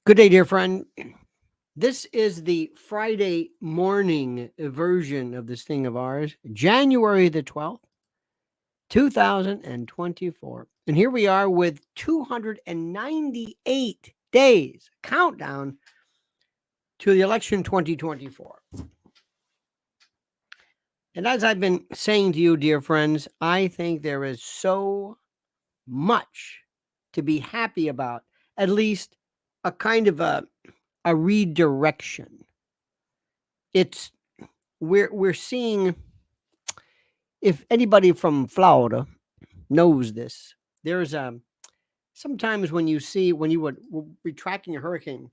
Good day, dear friend. This is the Friday morning version of this thing of ours, January the 12th, 2024. And here we are with 298 days countdown to the election 2024. And as I've been saying to you, dear friends, I think there is so much to be happy about, at least a kind of a redirection. It's we're seeing, if anybody from Florida knows this, there's sometimes when you would be tracking a hurricane.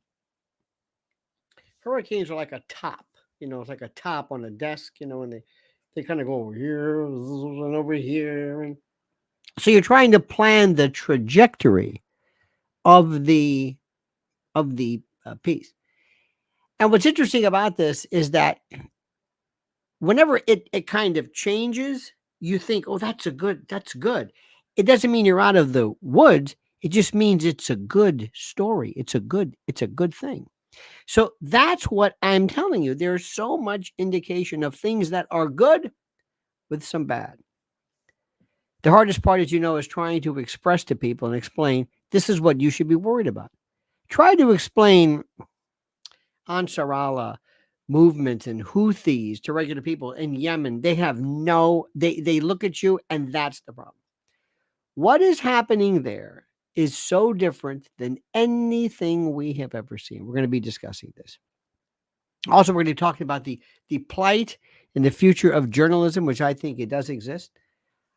Hurricanes are like a top, it's like a top on a desk, and they kind of go over here and over here, and so you're trying to plan the trajectory of the piece. And what's interesting about this is that whenever it kind of changes, you think, oh, that's good. It doesn't mean you're out of the woods. It just means it's a good story. It's a good thing. So that's what I'm telling you. There's so much indication of things that are good with some bad. The hardest part, as you know, is trying to express to people and explain this is what you should be worried about. Try to explain Ansar Allah movement and Houthis to regular people in Yemen. They have they look at you, and that's the problem. What is happening there is so different than anything we have ever seen. We're going to be discussing this. Also, we're going to be talking about the plight and the future of journalism, which I think it does exist.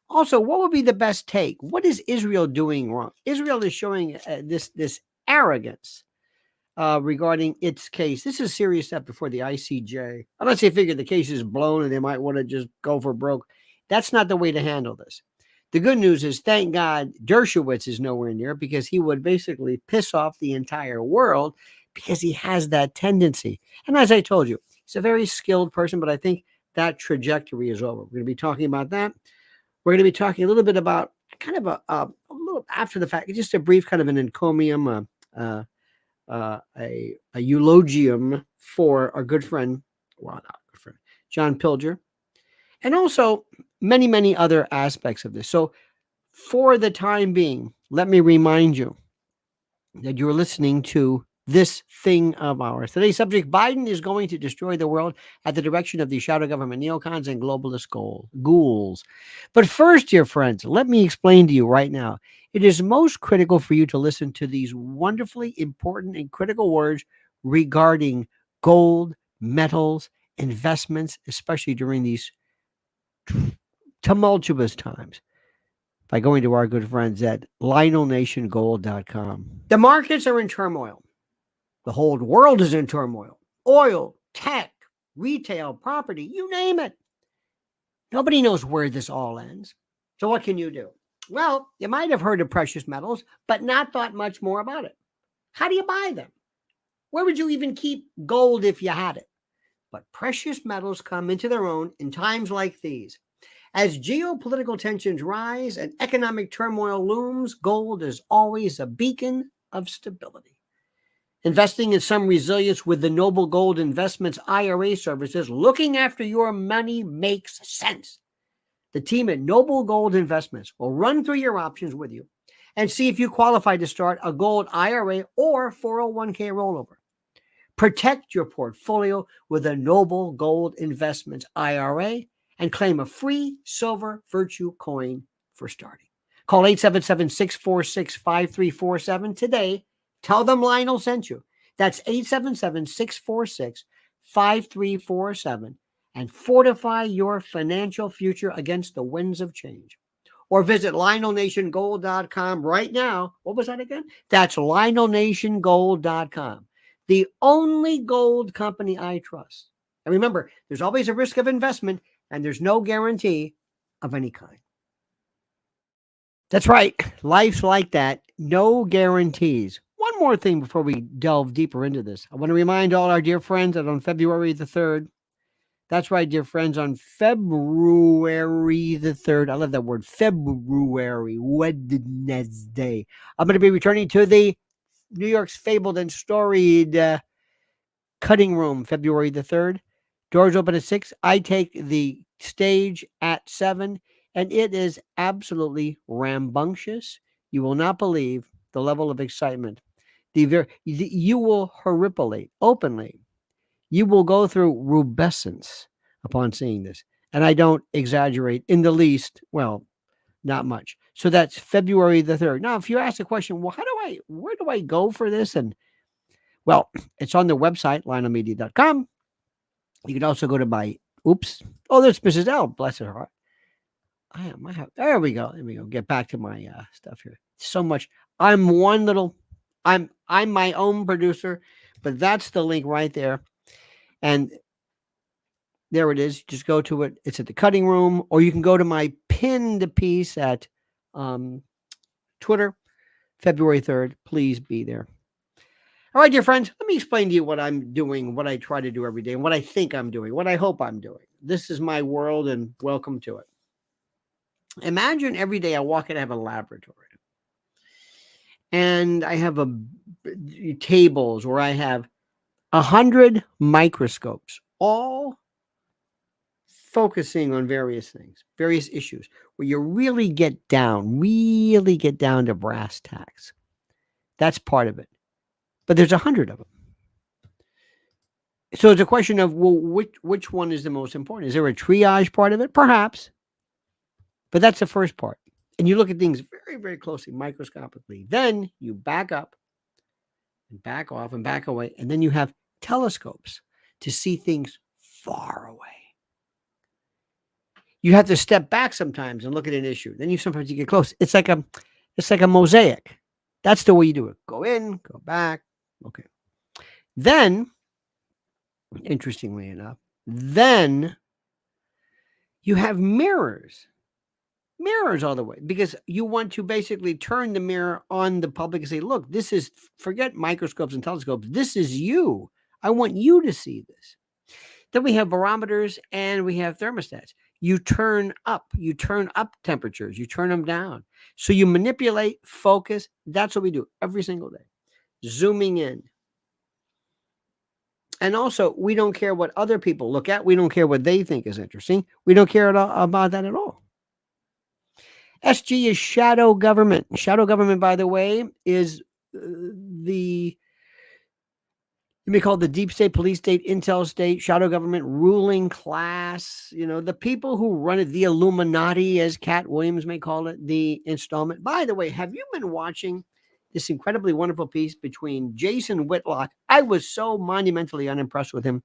Also, what would be the best take? What is Israel doing wrong? Israel is showing this arrogance regarding its case. This is serious stuff before the ICJ. Unless they figure the case is blown and they might want to just go for broke. That's not the way to handle this. The good news is, thank God, Dershowitz is nowhere near, because he would basically piss off the entire world because he has that tendency. And as I told you, he's a very skilled person, but I think that trajectory is over. We're going to be talking about that. We're going to be talking a little bit about kind of a little after the fact, just a brief kind of an encomium, a eulogium for our good friend, John Pilger, and also many, many other aspects of this. So for the time being, let me remind you that you're listening to this thing of ours. Today's subject: Biden is going to destroy the world at the direction of the shadow government neocons and globalist ghouls. But first, dear friends, let me explain to you right now. It is most critical for you to listen to these wonderfully important and critical words regarding gold, metals, investments, especially during these tumultuous times, by going to our good friends at LionelNationGold.com. The markets are in turmoil. The whole world is in turmoil. Oil, tech, retail, property, you name it. Nobody knows where this all ends. So what can you do? Well, you might have heard of precious metals, but not thought much more about it. How do you buy them? Where would you even keep gold if you had it? But precious metals come into their own in times like these. As geopolitical tensions rise and economic turmoil looms, gold is always a beacon of stability. Investing in some resilience with the Noble Gold Investments IRA services, looking after your money makes sense. The team at Noble Gold Investments will run through your options with you and see if you qualify to start a gold IRA or 401k rollover. Protect your portfolio with a Noble Gold Investments IRA and claim a free silver virtue coin for starting. Call 877-646-5347 today. Tell them Lionel sent you. That's 877-646-5347, and fortify your financial future against the winds of change. Or visit LionelNationGold.com right now. What was that again? That's LionelNationGold.com. The only gold company I trust. And remember, there's always a risk of investment, and there's no guarantee of any kind. That's right. Life's like that. No guarantees. One more thing before we delve deeper into this. I want to remind all our dear friends that on February the 3rd, that's right, dear friends, on February the 3rd, I love that word, February, Wednesday, I'm going to be returning to the New York's fabled and storied Cutting Room, February the 3rd. Doors open at 6. I take the stage at 7, and it is absolutely rambunctious. You will not believe the level of excitement. You will horripilate openly. You will go through rubescence upon seeing this. And I don't exaggerate in the least. Well, not much. So that's February the 3rd. Now, if you ask the question, well, where do I go for this? And well, it's on the website, lionelmedia.com. You can also go to my, there's Mrs. L, bless her heart. There we go. Get back to my stuff here. So much. I'm my own producer, but that's the link right there. And there it is. Just go to it. It's at the Cutting Room, or you can go to my pinned piece at Twitter, February 3rd. Please be there. All right, dear friends, let me explain to you what I'm doing, what I try to do every day, and what I think I'm doing, what I hope I'm doing. This is my world, and welcome to it. Imagine every day I walk in, I have a laboratory. And I have tables where I have 100 microscopes, all focusing on various things, various issues, where you really get down to brass tacks. That's part of it. But there's 100 of them. So it's a question of, well, which one is the most important? Is there a triage part of it? Perhaps. But that's the first part. And you look at things very, very closely, microscopically. Then you back up and back off and back away. And then you have telescopes to see things far away. You have to step back sometimes and look at an issue. Then sometimes you get close. It's like a mosaic. That's the way you do it. Go in, go back. Okay. Then, interestingly enough, you have mirrors all the way, because you want to basically turn the mirror on the public and say, look, forget microscopes and telescopes. This is you. I want you to see this. Then we have barometers and we have thermostats. You turn up temperatures, you turn them down. So you manipulate, focus. That's what we do every single day. Zooming in. And also, we don't care what other people look at. We don't care what they think is interesting. We don't care about that at all. SG is shadow government. Shadow government, by the way, is you may call it the deep state, police state, intel state, shadow government, ruling class, the people who run it, the Illuminati, as Cat Williams may call it, the installment. By the way, have you been watching this incredibly wonderful piece between Jason Whitlock? I was so monumentally unimpressed with him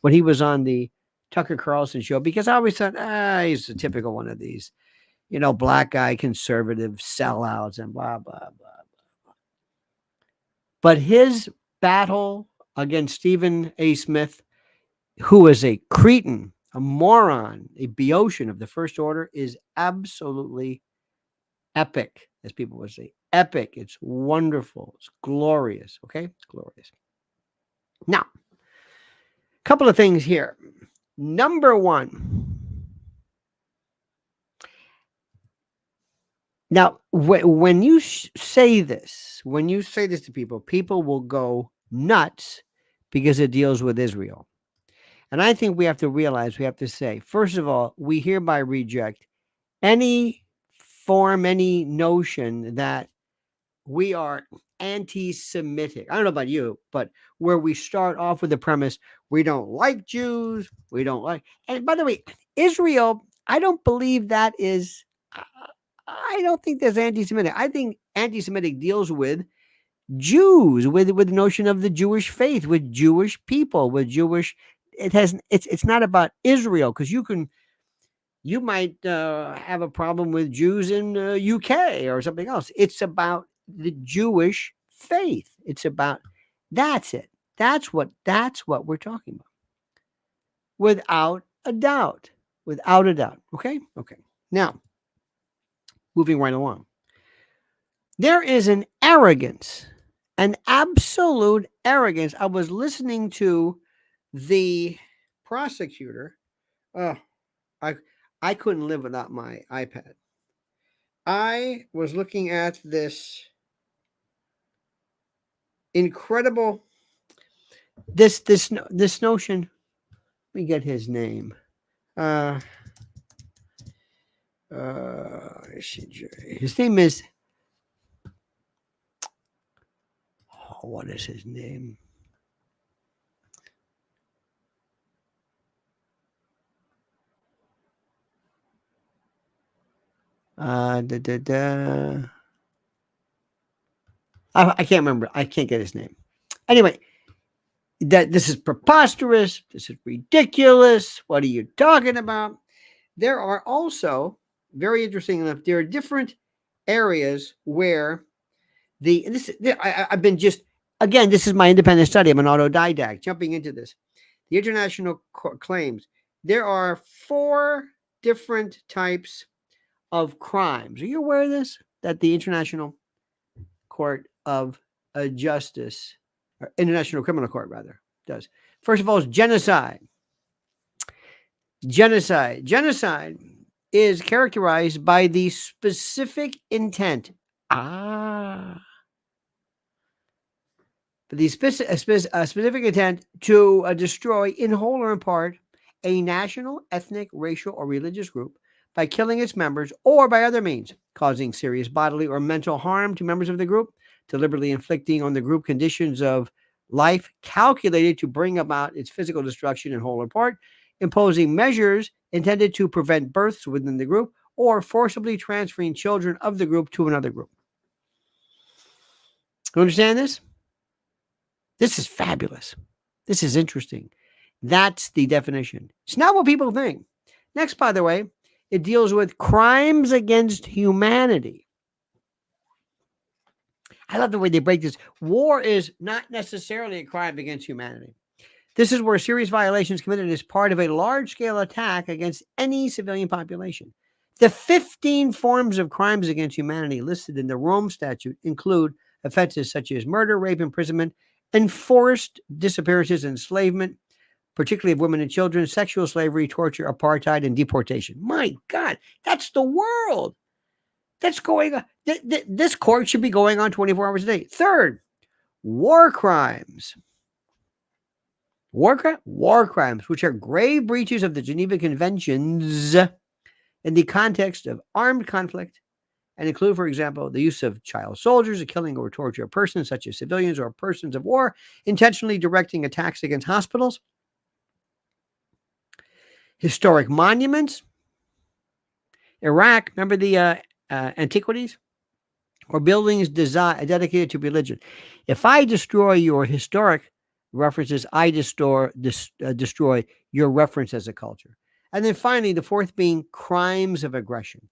when he was on the Tucker Carlson show, because I always thought, he's a typical one of these, black guy, conservative sellouts and blah, blah, blah, blah. But his battle against Stephen A. Smith, who is a cretin, a moron, a Boeotian of the first order, is absolutely epic, as people would say. Epic. It's wonderful. It's glorious. Okay? It's glorious. Now, a couple of things here. Number one. Now, when you say this to people will go nuts because it deals with Israel. And I think we have to say, first of all, we hereby reject any notion that we are anti-Semitic. I don't know about you, but where we start off with the premise, we don't like Jews, and by the way, Israel, I don't believe that is, I don't think there's anti-Semitic. I think anti-Semitic deals with Jews, with the notion of the Jewish faith, with Jewish people, with Jewish. It's not about Israel, because you might have a problem with Jews in UK or something else. It's about the Jewish faith. It's about, that's it. That's what we're talking about. Without a doubt. Okay. Now, moving right along. There is an arrogance, an absolute arrogance. I was listening to the prosecutor. I couldn't live without my iPad. I was looking at this incredible. This notion. Let me get his name. His name is. Oh, what is his name? I can't remember. I can't get his name. Anyway, that this is preposterous. This is ridiculous. What are you talking about? There are also, very interesting enough, there are different areas where I've been just, again, this is my independent study. I'm an autodidact jumping into this. The international claims there are 4 different types of crimes. Are you aware of this? That the International Court of Justice, or International Criminal Court, rather, does. First of all, is genocide. Genocide is characterized by the specific intent. The specific intent to destroy, in whole or in part, a national, ethnic, racial, or religious group by killing its members or by other means, causing serious bodily or mental harm to members of the group, deliberately inflicting on the group conditions of life calculated to bring about its physical destruction in whole or part, imposing measures intended to prevent births within the group, or forcibly transferring children of the group to another group. You understand this? This is fabulous. This is interesting. That's the definition. It's not what people think. Next, by the way, it deals with crimes against humanity. I love the way they break this. War is not necessarily a crime against humanity. This is where serious violations committed as part of a large-scale attack against any civilian population. The 15 forms of crimes against humanity listed in the Rome Statute include offenses such as murder, rape, imprisonment, enforced disappearances, enslavement, particularly of women and children, sexual slavery, torture, apartheid, and deportation. My God, that's the world. That's going on. This court should be going on 24 hours a day. Third, war crimes. War crimes, which are grave breaches of the Geneva Conventions in the context of armed conflict, and include, for example, the use of child soldiers, the killing or torture of persons such as civilians or persons of war, intentionally directing attacks against hospitals, historic monuments. Iraq, remember the antiquities? Or buildings dedicated to religion. If I destroy your historic references, I destroy your reference as a culture. And then finally, the fourth being crimes of aggression.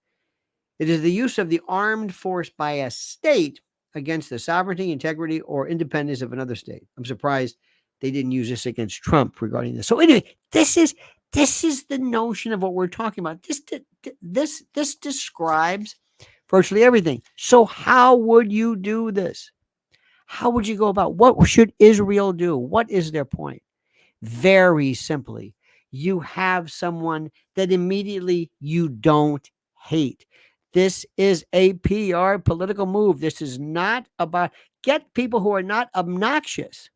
It is the use of the armed force by a state against the sovereignty, integrity, or independence of another state. I'm surprised they didn't use this against Trump regarding this. So anyway, this is the notion of what we're talking about. This describes virtually everything. So how would you do this? How would you go about? What should Israel do? What is their point? Very simply, you have someone that immediately you don't hate. This is a PR political move. This is not about, get people who are not obnoxious.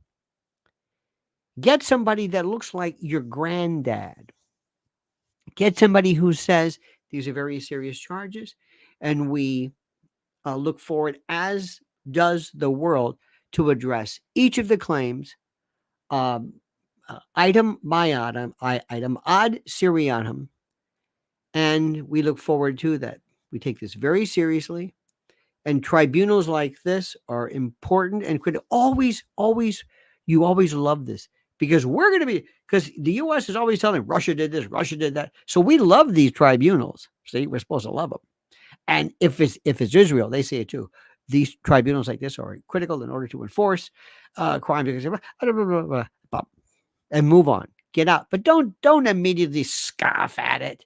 Get somebody that looks like your granddad. Get somebody who says these are very serious charges, and we look forward, as does the world, to address each of the claims item by item ad seriatim, and we look forward to that. We take this very seriously, and tribunals like this are important and could always love this, because we're going to be, because the U.S. is always telling Russia did this, Russia did that. So we love these tribunals. See, we're supposed to love them. And if it's Israel, they say it too. These tribunals like this are critical in order to enforce crimes, and move on, get out. But don't immediately scoff at it.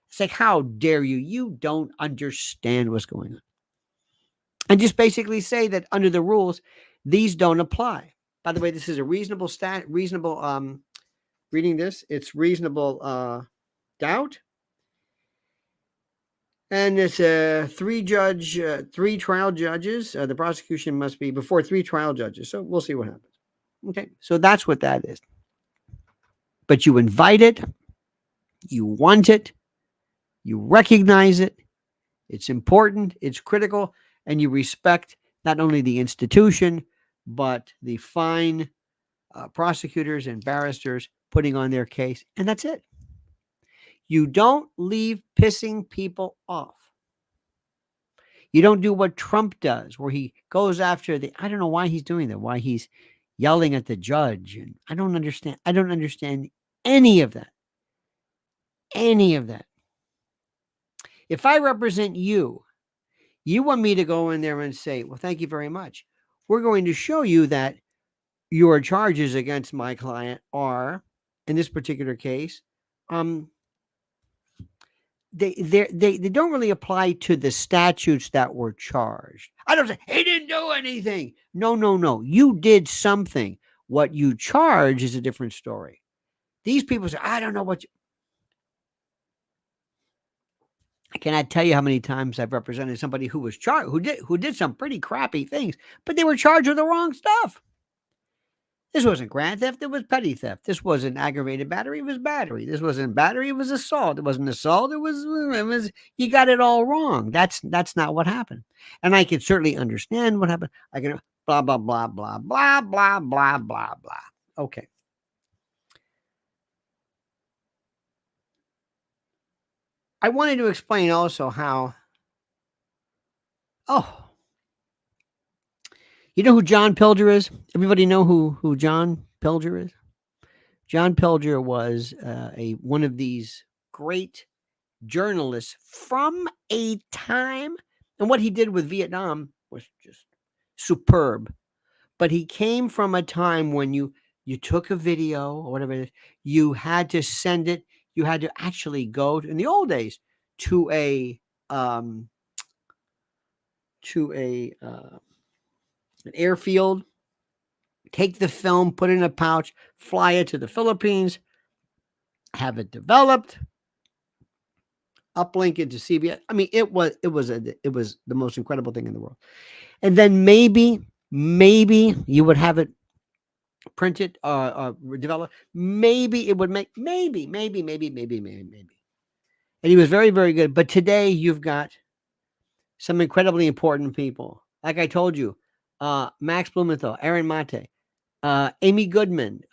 It's like, how dare you? You don't understand what's going on. And just basically say that under the rules, these don't apply. By the way, this is a reasonable reading this, it's reasonable doubt. And it's a three trial judges. The prosecution must be before 3 trial judges. So we'll see what happens. Okay, so that's what that is. But you invite it, you want it, you recognize it, it's important, it's critical, and you respect not only the institution, but the fine prosecutors and barristers putting on their case. And that's it. You don't leave pissing people off. You don't do what Trump does, where he goes after I don't know why he's doing that, why he's yelling at the judge. And I don't understand. I don't understand any of that. Any of that. If I represent you, you want me to go in there and say, well, thank you very much. We're going to show you that your charges against my client are, in this particular case, they don't really apply to the statutes that were charged. I don't say he didn't do anything. No. You did something. What you charge is a different story. These people say, I don't know what I cannot tell you how many times I've represented somebody who was charged, who did some pretty crappy things, but they were charged with the wrong stuff. This wasn't grand theft, it was petty theft. This wasn't aggravated battery, it was battery. This wasn't battery, it was assault. It wasn't assault, it was you got it all wrong. That's not what happened. And I can certainly understand what happened. I can blah, blah, blah, blah, blah, blah, blah, blah, blah. Okay. I wanted to explain also how, you know who John Pilger is? Everybody know who John Pilger is? John Pilger was one of these great journalists from a time, and what he did with Vietnam was just superb. But he came from a time when you took a video or whatever it is, you had to send it. You had to actually go in the old days to an airfield, take the film, put it in a pouch, fly it to the Philippines, have it developed, uplink it to CBS. I mean, it was the most incredible thing in the world. And then maybe you would have it printed, developed. Maybe it would make maybe. And he was very, very good. But today you've got some incredibly important people. Like I told you, Max Blumenthal, Aaron Mate, Amy Goodman,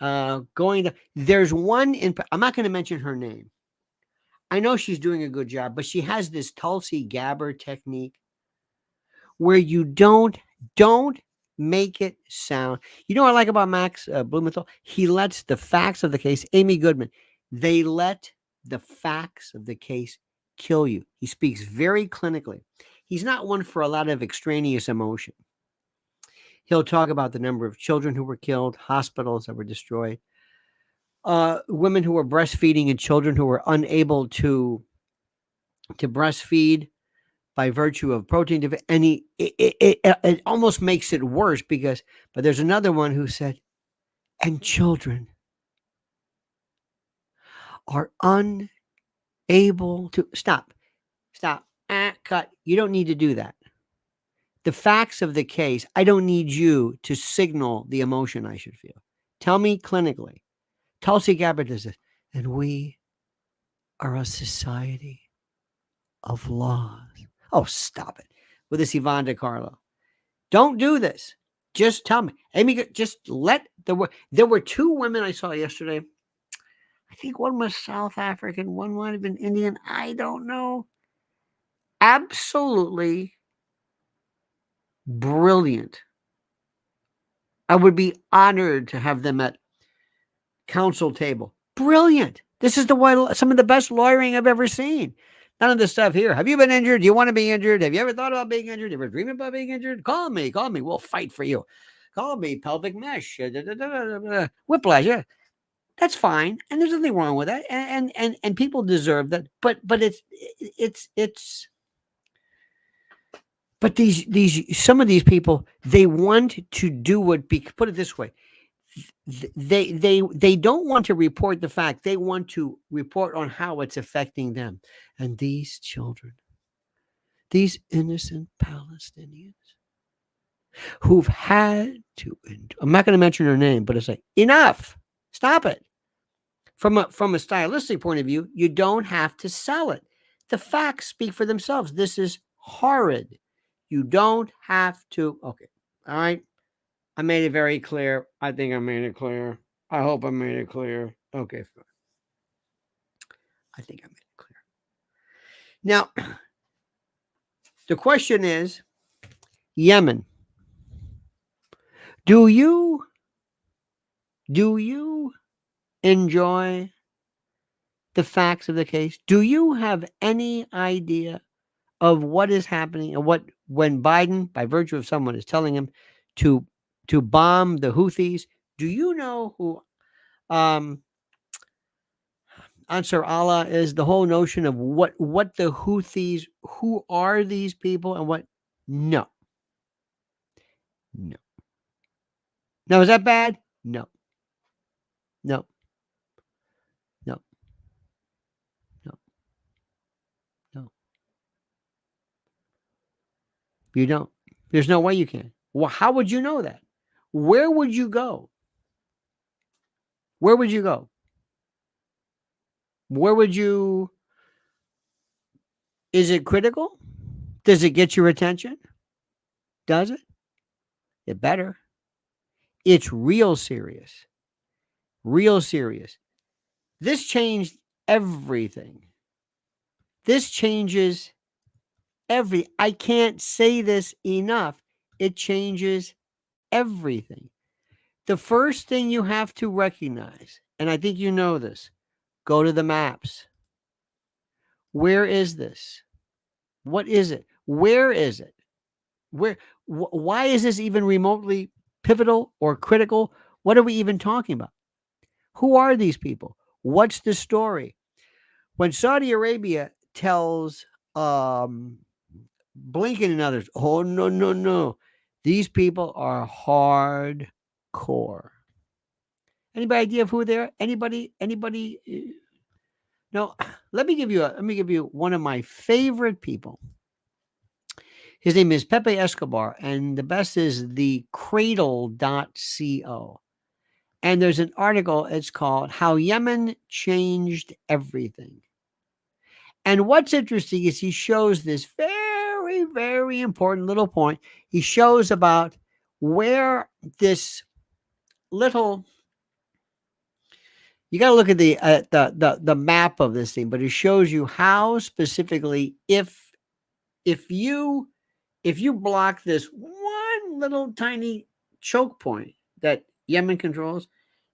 there's one I'm not going to mention her name. I know she's doing a good job, but she has this Tulsi Gabbard technique where you don't make it sound. You know what I like about Max Blumenthal? He lets the facts of the case, Amy Goodman, they let the facts of the case kill you. He speaks very clinically. He's not one for a lot of extraneous emotion. He'll talk about the number of children who were killed, hospitals that were destroyed, women who were breastfeeding and children who were unable to breastfeed by virtue of protein deficiency. And it almost makes it worse but there's another one who said, and children are unable to stop, cut. You don't need to do that. The facts of the case, I don't need you to signal the emotion I should feel. Tell me clinically. Tulsi Gabbard does this. And we are a society of laws. Oh, stop it. With this Yvonne DiCarlo. Don't do this. Just tell me. Amy, just there were 2 women I saw yesterday. I think one was South African, one might have been Indian. I don't know. Absolutely brilliant. I would be honored to have them at council table. Brilliant. This is some of the best lawyering I've ever seen. None of this stuff here. Have you been injured? Do you want to be injured? Have you ever thought about being injured? Have you ever dreamed about being injured? Call me. We'll fight for you. Call me. Pelvic mesh. Whiplash. Yeah. That's fine. And there's nothing wrong with that. And people deserve that. But some of these people, they want to do put it this way. They don't want to report the fact. They want to report on how it's affecting them. And these children These innocent Palestinians who've had to endure. I'm not going to mention her name, but it's like, enough. Stop it. From a stylistic point of view, you don't have to sell it. The facts speak for themselves. This is horrid. You don't have to. Okay. All right. I made it very clear. I think I made it clear. I hope I made it clear. Okay. Fine. I think I made it clear. Now, the question is, Yemen. Do you enjoy the facts of the case? Do you have any idea of what is happening and what when Biden, by virtue of someone, is telling him to bomb the Houthis? Do you know who Ansar Allah is? The whole notion of what the Houthis, who are these people, and what? No. Now, is that bad? No. No. You don't. There's no way you can. Well, how would you know that? Where would you go? Where would you go? Where would you? Is it critical? Does it get your attention? Does it? It better. It's real serious. Real serious. This changed everything. This changes I can't say this enough. It changes everything. The first thing you have to recognize, and I think you know this, go to the maps. Where is this? What is it? Where is it? Why is this even remotely pivotal or critical? What are we even talking about? Who are these people? What's the story? When Saudi Arabia tells Blinken and others, oh, no. These people are hardcore. Anybody idea of who they are? Anybody? No. Let me give you one of my favorite people. His name is Pepe Escobar, and the best is the cradle.co. And there's an article, it's called How Yemen Changed Everything. And what's interesting is he shows this very, very important little point. He shows about where this little, you got to look at the map of this thing, but it shows you how specifically if you block this one little tiny choke point that Yemen controls,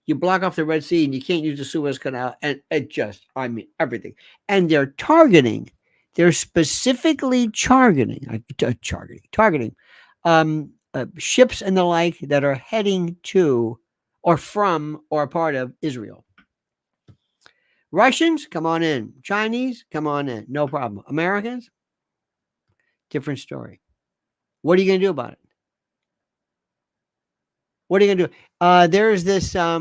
you block off the Red Sea and you can't use the Suez Canal, and it just, I mean, everything. And they're specifically targeting ships and the like that are heading to or from or a part of Israel. Russians, come on in. Chinese, come on in. No problem. Americans, different story. What are you going to do about it? What are you going to do? There's this. I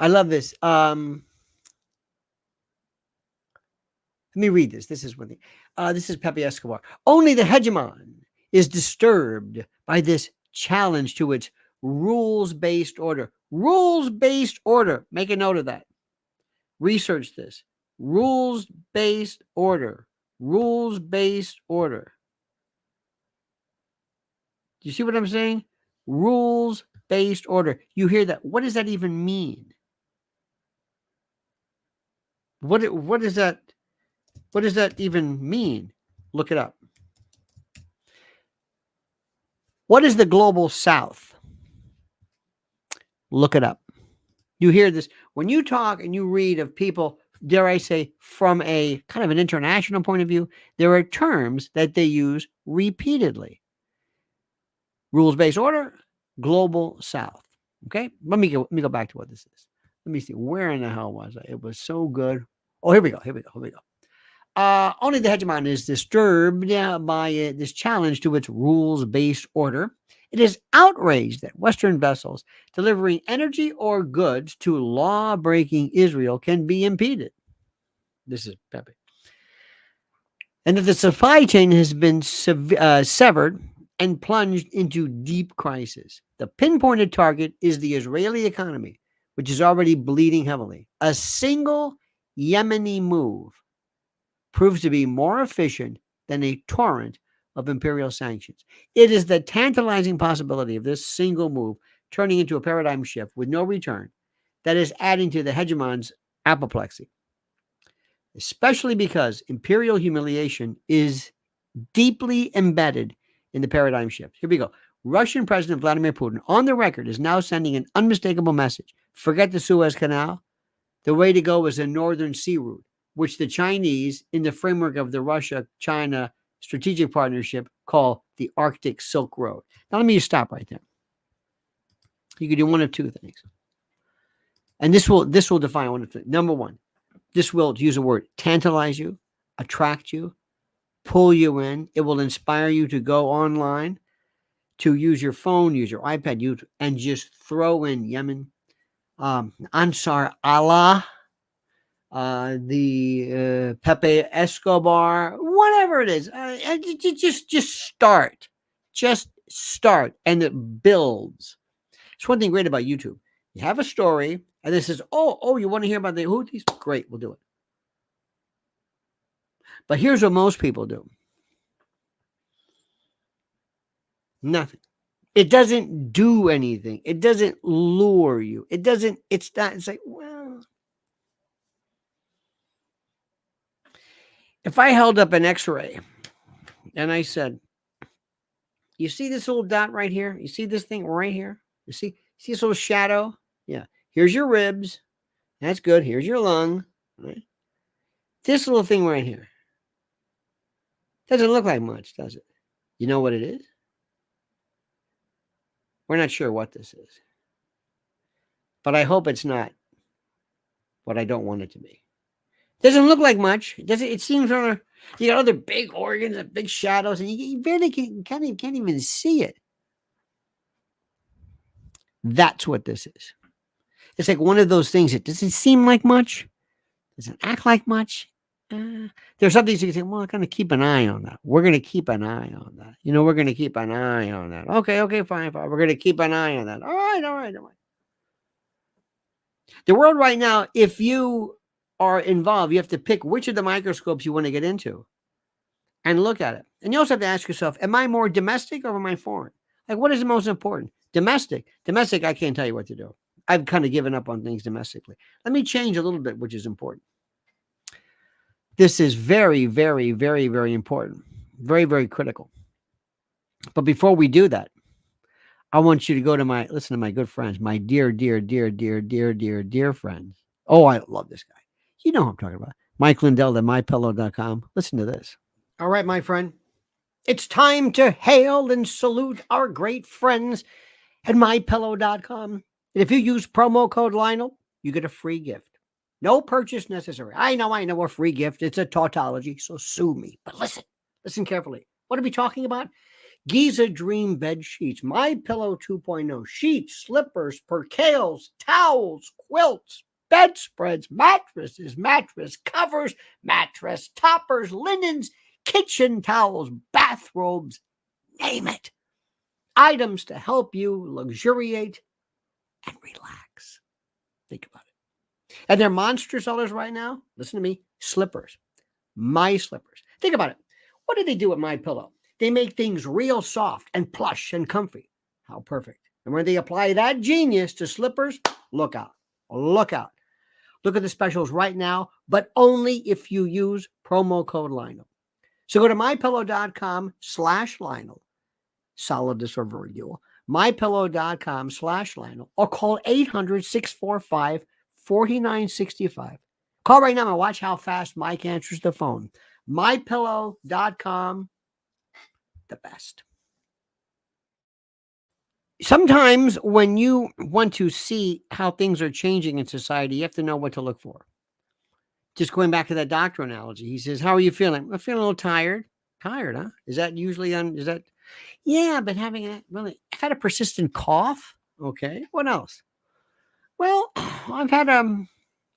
love this. Let me read this. This is one thing. This is Pepe Escobar. Only the hegemon is disturbed by this challenge to its rules-based order. Rules-based order. Make a note of that. Research this. Rules-based order. Rules-based order. Do you see what I'm saying? Rules-based order. You hear that? What does that even mean? What is that? What does that even mean? Look it up. What is the global south? Look it up. You hear this when you talk and you read of people, dare I say, from a kind of an international point of view, there are terms that they use repeatedly. Rules-based order, global south. Okay, let me go back to what this is. Let me see. Where in the hell was I? It was so good. Oh, here we go. Only the hegemon is disturbed by this challenge to its rules-based order. It is outraged that Western vessels delivering energy or goods to law-breaking Israel can be impeded. This is Pepe. And that the supply chain has been severed and plunged into deep crisis. The pinpointed target is the Israeli economy, which is already bleeding heavily. A single Yemeni move proves to be more efficient than a torrent of imperial sanctions. It is the tantalizing possibility of this single move turning into a paradigm shift with no return that is adding to the hegemon's apoplexy, especially because imperial humiliation is deeply embedded in the paradigm shift. Here we go. Russian President Vladimir Putin, on the record, is now sending an unmistakable message. Forget the Suez Canal. The way to go is the Northern Sea Route, which the Chinese, in the framework of the Russia-China strategic partnership, call the Arctic Silk Road. Now, let me just stop right there. You can do one of two things. And this will define one of the things. Number one, this will, to use a word, tantalize you, attract you, pull you in. It will inspire you to go online, to use your phone, use your iPad, YouTube, and just throw in Yemen, Ansar Allah, the Pepe Escobar, whatever it is. Just start. Just start. And it builds. It's one thing great about YouTube. You have a story, and this is, oh, you want to hear about the Houthis? Great, we'll do it. But here's what most people do. Nothing. It doesn't do anything. It doesn't lure you. It's like, well. If I held up an X-ray and I said, you see this little dot right here? You see this thing right here? You see this little shadow? Yeah. Here's your ribs. That's good. Here's your lung. Right? This little thing right here doesn't look like much, does it? You know what it is? We're not sure what this is. But I hope it's not what I don't want it to be. Doesn't look like much. It seems you got other big organs and big shadows, and you barely can't even see it. That's what this is. It's like one of those things that doesn't seem like much, doesn't act like much. There's some things you can say, well, I'm going to keep an eye on that. We're going to keep an eye on that. We're going to keep an eye on that. Okay, fine. We're going to keep an eye on that. All right. The world right now, if you are involved, you have to pick which of the microscopes you want to get into and look at it. And you also have to ask yourself, am I more domestic or am I foreign? Like, what is the most important? Domestic, I can't tell you what to do. I've kind of given up on things domestically. Let me change a little bit, which is important. This is very, very, very, very important. Very, very critical. But before we do that, I want you to listen to my good friends, my dear, dear, dear, dear, dear, dear, dear friends. Oh, I love this guy. You know who I'm talking about. Mike Lindell at mypillow.com. Listen to this. All right, my friend. It's time to hail and salute our great friends at mypillow.com. And if you use promo code Lionel, you get a free gift. No purchase necessary. I know a free gift. It's a tautology, so sue me. But listen carefully. What are we talking about? Giza Dream Bed Sheets, My Pillow 2.0, sheets, slippers, percales, towels, quilts, bedspreads, mattresses, mattress covers, mattress toppers, linens, kitchen towels, bathrobes, name it. Items to help you luxuriate and relax. Think about it. And they're monster sellers right now. Listen to me. Slippers. My slippers. Think about it. What do they do with My Pillow? They make things real soft and plush and comfy. How perfect. And when they apply that genius to slippers, look out. Look out. Look at the specials right now, but only if you use promo code Lionel. So go to mypillow.com/Lionel. Solid disproverbial. mypillow.com/Lionel or call 800-645-4965. Call right now and watch how fast Mike answers the phone. mypillow.com, the best. Sometimes when you want to see how things are changing in society, you have to know what to look for. Just going back to that doctor analogy, he says, how are you feeling? I'm feeling a little tired. Tired, huh? Is that usually yeah, but I've had a persistent cough. Okay. What else? Well, I've had kind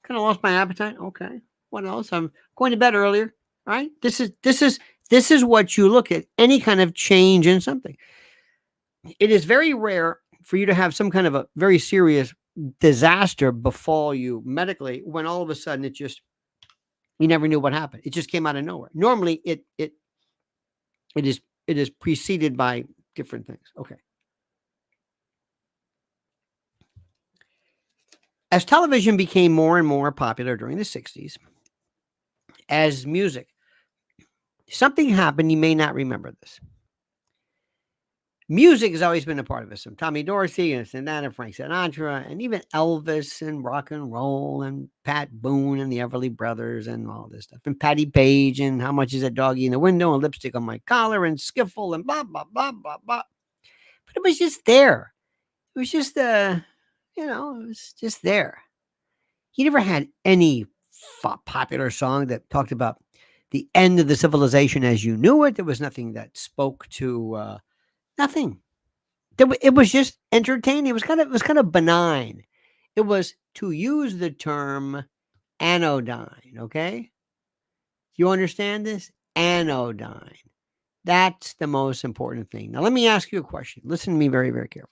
of lost my appetite. Okay. What else? I'm going to bed earlier. Right? This is what you look at. Any kind of change in something. It is very rare for you to have some kind of a very serious disaster befall you medically when all of a sudden it just you never knew what happened. It just came out of nowhere. Normally it is preceded by different things. Okay. As television became more and more popular during the 60s, as music, something happened. You may not remember this. Music has always been a part of us. From Tommy Dorsey and Frank Sinatra, and even Elvis and rock and roll and Pat Boone and the Everly Brothers and all this stuff. And Patty Page and How Much Is That Doggy in the Window and Lipstick on My Collar and Skiffle and blah, blah, blah, blah, blah. But it was just there. It was just, it was just there. He never had any popular song that talked about the end of the civilization as you knew it. There was nothing that spoke to nothing. It was just entertaining. It was kind of benign. It was, to use the term, anodyne. Okay, you understand this? Anodyne. That's the most important thing. Now, let me ask you a question. Listen to me very, very carefully.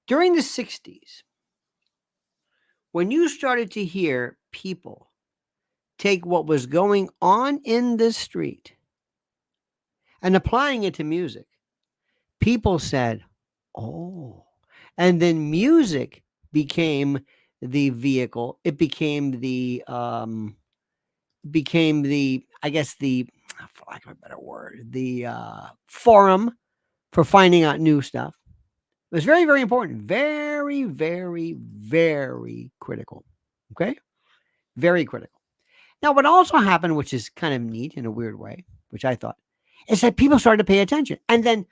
During the 60s, when you started to hear people take what was going on in the street and applying it to music, people said, oh, and then music became the vehicle. It became the, I guess for lack of a better word, the forum for finding out new stuff. It was very, very important. Very, very, very critical. Okay? Very critical. Now, what also happened, which is kind of neat in a weird way, which I thought, is that people started to pay attention. And then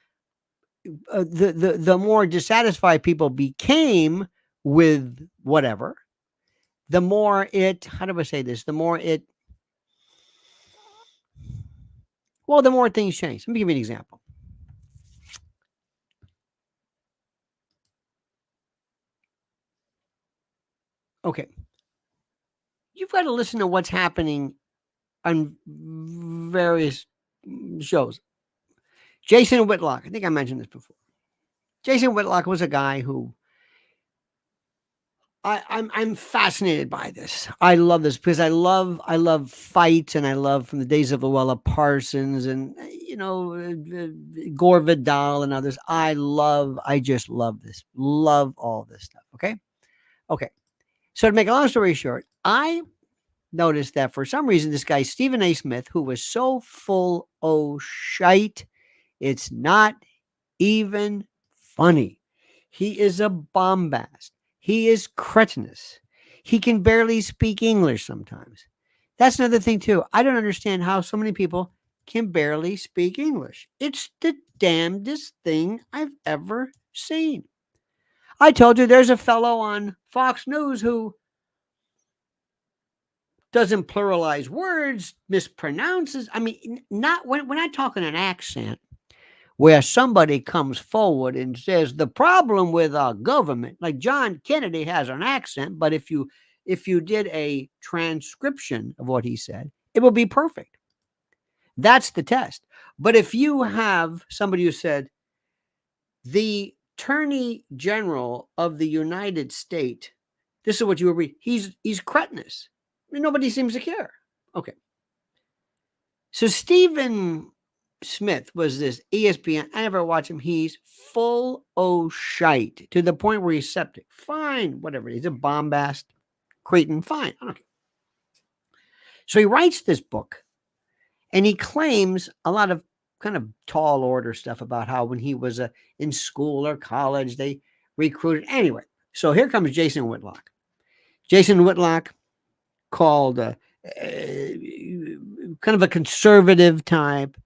the more dissatisfied people became with whatever, the more how do I say this? The more things change. Let me give you an example. Okay. You've got to listen to what's happening on various shows. Jason Whitlock. I think I mentioned this before. Jason Whitlock was a guy who I'm fascinated by this. I love this because I love fights, and I love from the days of Luella Parsons and Gore Vidal and others. I just love this. Love all this stuff. Okay. So to make a long story short, I noticed that for some reason this guy Stephen A. Smith, who was so full of shite, it's not even funny. He is a bombast. He is cretinous. He can barely speak English sometimes. That's another thing too. I don't understand how so many people can barely speak English. It's the damnedest thing I've ever seen. I told you there's a fellow on Fox News who doesn't pluralize words, mispronounces. I mean, not when I talk in an accent where somebody comes forward and says the problem with our government, like John Kennedy has an accent, but if you did a transcription of what he said, it will be perfect. That's the test. But if you have somebody who said the Attorney General of the United States, this is what you will read. He's cretinous. Nobody seems to care. Okay. So Stephen Smith was this ESPN. I never watch him. He's full of shite to the point where he's septic. Fine, whatever. He's a bombast, cretin. Fine. I don't care. So he writes this book, and he claims a lot of kind of tall order stuff about how when he was in school or college, they recruited. Anyway, so here comes Jason Whitlock. Jason Whitlock, called kind of a conservative type.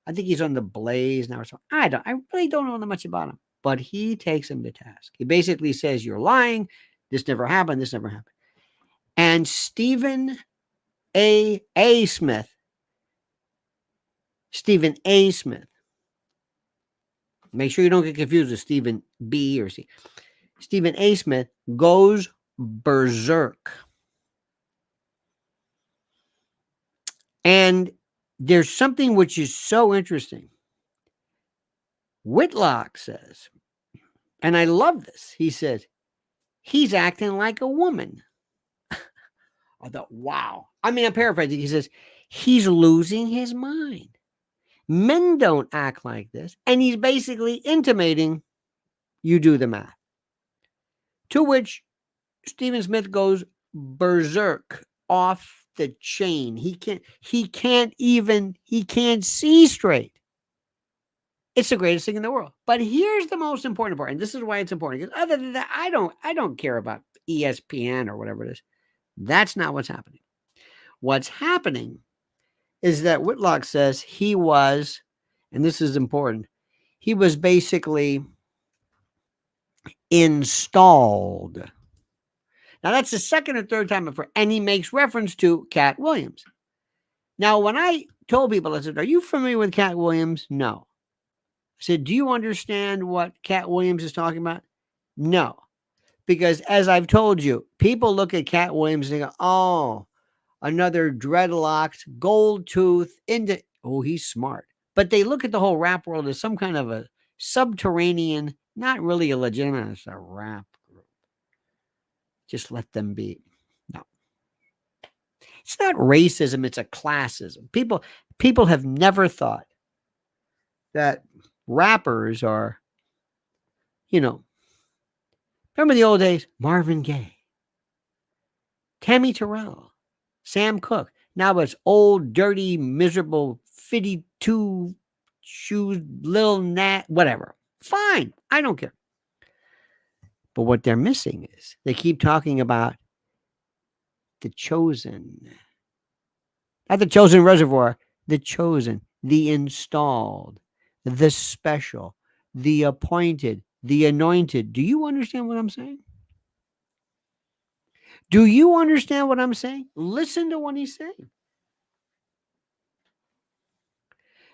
I think he's on the Blaze now or something. I really don't know that much about him, but he takes him to task. He basically says, you're lying. This never happened. This never happened. And Stephen A. Smith, make sure you don't get confused with Stephen B. or C. Stephen A. Smith goes berserk. And there's something which is so interesting. Whitlock says, and I love this, he says, he's acting like a woman. I thought, wow. I mean, I'm paraphrasing. He says, he's losing his mind. Men don't act like this. And he's basically intimating, you do the math. To which Stephen Smith goes berserk, off the chain. He can't see straight. It's the greatest thing in the world. But here's the most important part, and this is why it's important. Because other than that, I don't care about ESPN or whatever it is. That's not what's happening. What's happening is that Whitlock says he was, and this is important, he was basically installed. Now, that's the second or third time, and he makes reference to Cat Williams. Now, when I told people, I said, are you familiar with Cat Williams? No. I said, do you understand what Cat Williams is talking about? No. Because as I've told you, people look at Cat Williams and they go, oh, another dreadlocked, gold tooth, he's smart. But they look at the whole rap world as some kind of a subterranean, not really a legitimate, it's a rap group. Just let them be. No. It's not racism, it's a classism. People have never thought that rappers are, remember the old days? Marvin Gaye, Tammy Terrell, Sam Cooke. Now it's old, dirty, miserable, 52 shoes, Lil N, whatever. Fine. I don't care. But what they're missing is they keep talking about the chosen. Not the chosen reservoir, the chosen, the installed, the special, the appointed, the anointed. Do you understand what I'm saying? Do you understand what I'm saying? Listen to what he's saying.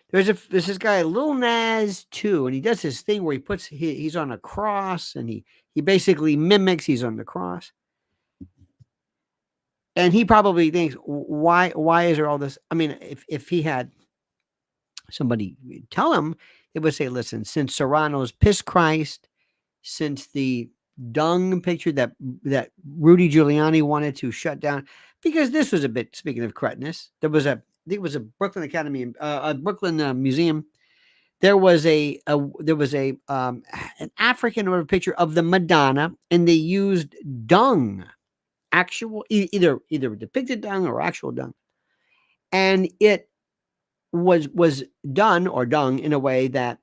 There's this guy, Lil Nas too, and he does this thing where he's on a cross, and he basically mimics he's on the cross. And he probably thinks, why is there all this? I mean, if he had somebody tell him, it would say, listen, since Serrano's Piss Christ, since the dung picture that Rudy Giuliani wanted to shut down, because this was a bit, speaking of correctness, there was I think it was a Brooklyn Academy, a Brooklyn Museum. There was an African picture of the Madonna, and they used dung, actual either depicted dung or actual dung, and it was done or dung in a way that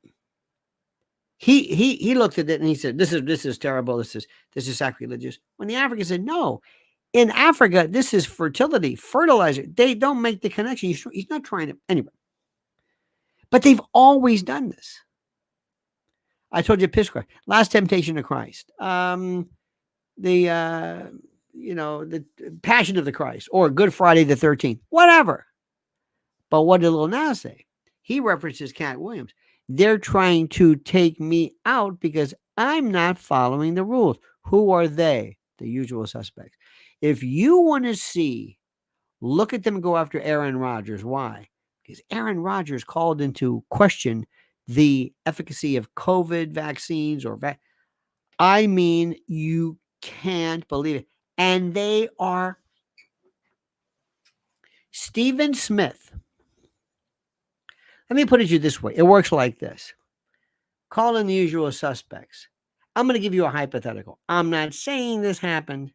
he looked at it and he said, this is terrible, this is sacrilegious. When the African said, no, in Africa this is fertility, fertilizer. They don't make the connection. He's not trying to anyway. But they've always done this. I told you, Piss Christ, Last Temptation of Christ, the Passion of the Christ, or Good Friday the 13th, whatever. But what did Lil Nas say? He references Cat Williams. They're trying to take me out because I'm not following the rules. Who are they? The usual suspects. If you want to see, look at them go after Aaron Rodgers. Why? Because Aaron Rodgers called into question the efficacy of COVID vaccines I mean, you can't believe it. And they are Stephen Smith. Let me put it to you this way. It works like this. Call in the usual suspects. I'm going to give you a hypothetical. I'm not saying this happened,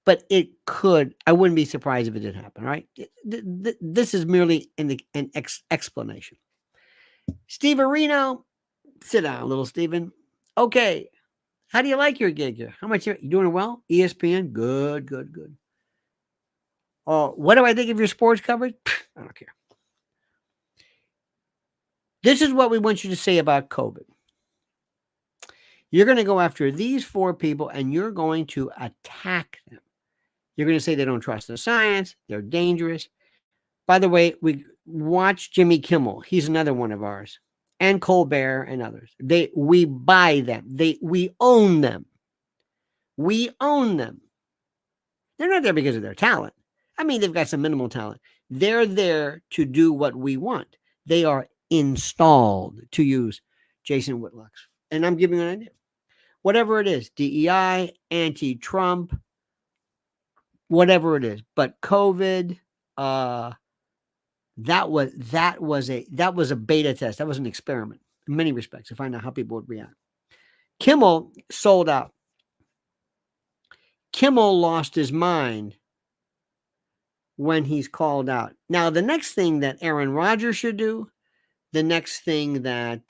but it could. I wouldn't be surprised if it did happen, right? This is merely an explanation. Steve Areno, sit down, little Steven. Okay, how do you like your gig here? How much you doing well? ESPN, good. Oh, what do I think of your sports coverage? I don't care. This is what we want you to say about COVID. You're going to go after these 4 people and you're going to attack them. You're going to say they don't trust the science. They're dangerous. By the way, we watch Jimmy Kimmel. He's another one of ours. And Colbert and others. We buy them. We own them. We own them. They're not there because of their talent. I mean, they've got some minimal talent. They're there to do what we want. They are installed, to use Jason Whitlock's. And I'm giving you an idea. Whatever it is, DEI, anti-Trump, whatever it is. But COVID, that was a beta test. That was an experiment in many respects to find out how people would react. Kimmel sold out. Kimmel lost his mind when he's called out. Now, the next thing that Aaron Rodgers should do, the next thing that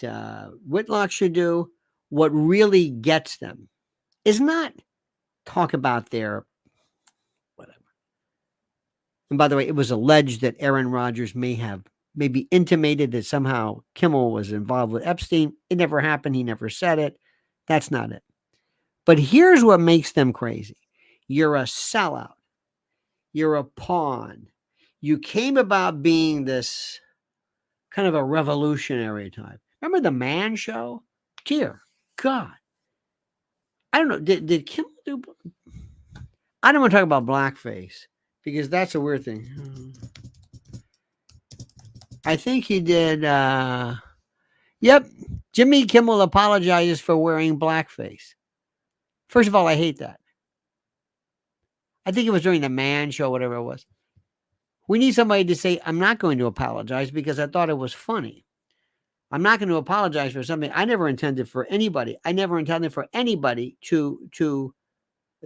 Whitlock should do, what really gets them is not talk about their whatever. And by the way, it was alleged that Aaron Rodgers may have maybe intimated that somehow Kimmel was involved with Epstein. It never happened. He never said it. That's not it. But here's what makes them crazy. You're a sellout. You're a pawn. You came about being this kind of a revolutionary type. Remember the Man Show? Dear God. I don't know. Did Kimmel do? I don't want to talk about blackface because that's a weird thing. I think he did. Yep. Jimmy Kimmel apologizes for wearing blackface. First of all, I hate that. I think it was during the Man Show, whatever it was. We need somebody to say, I'm not going to apologize because I thought it was funny. I'm not going to apologize for something I never intended for anybody. I never intended for anybody to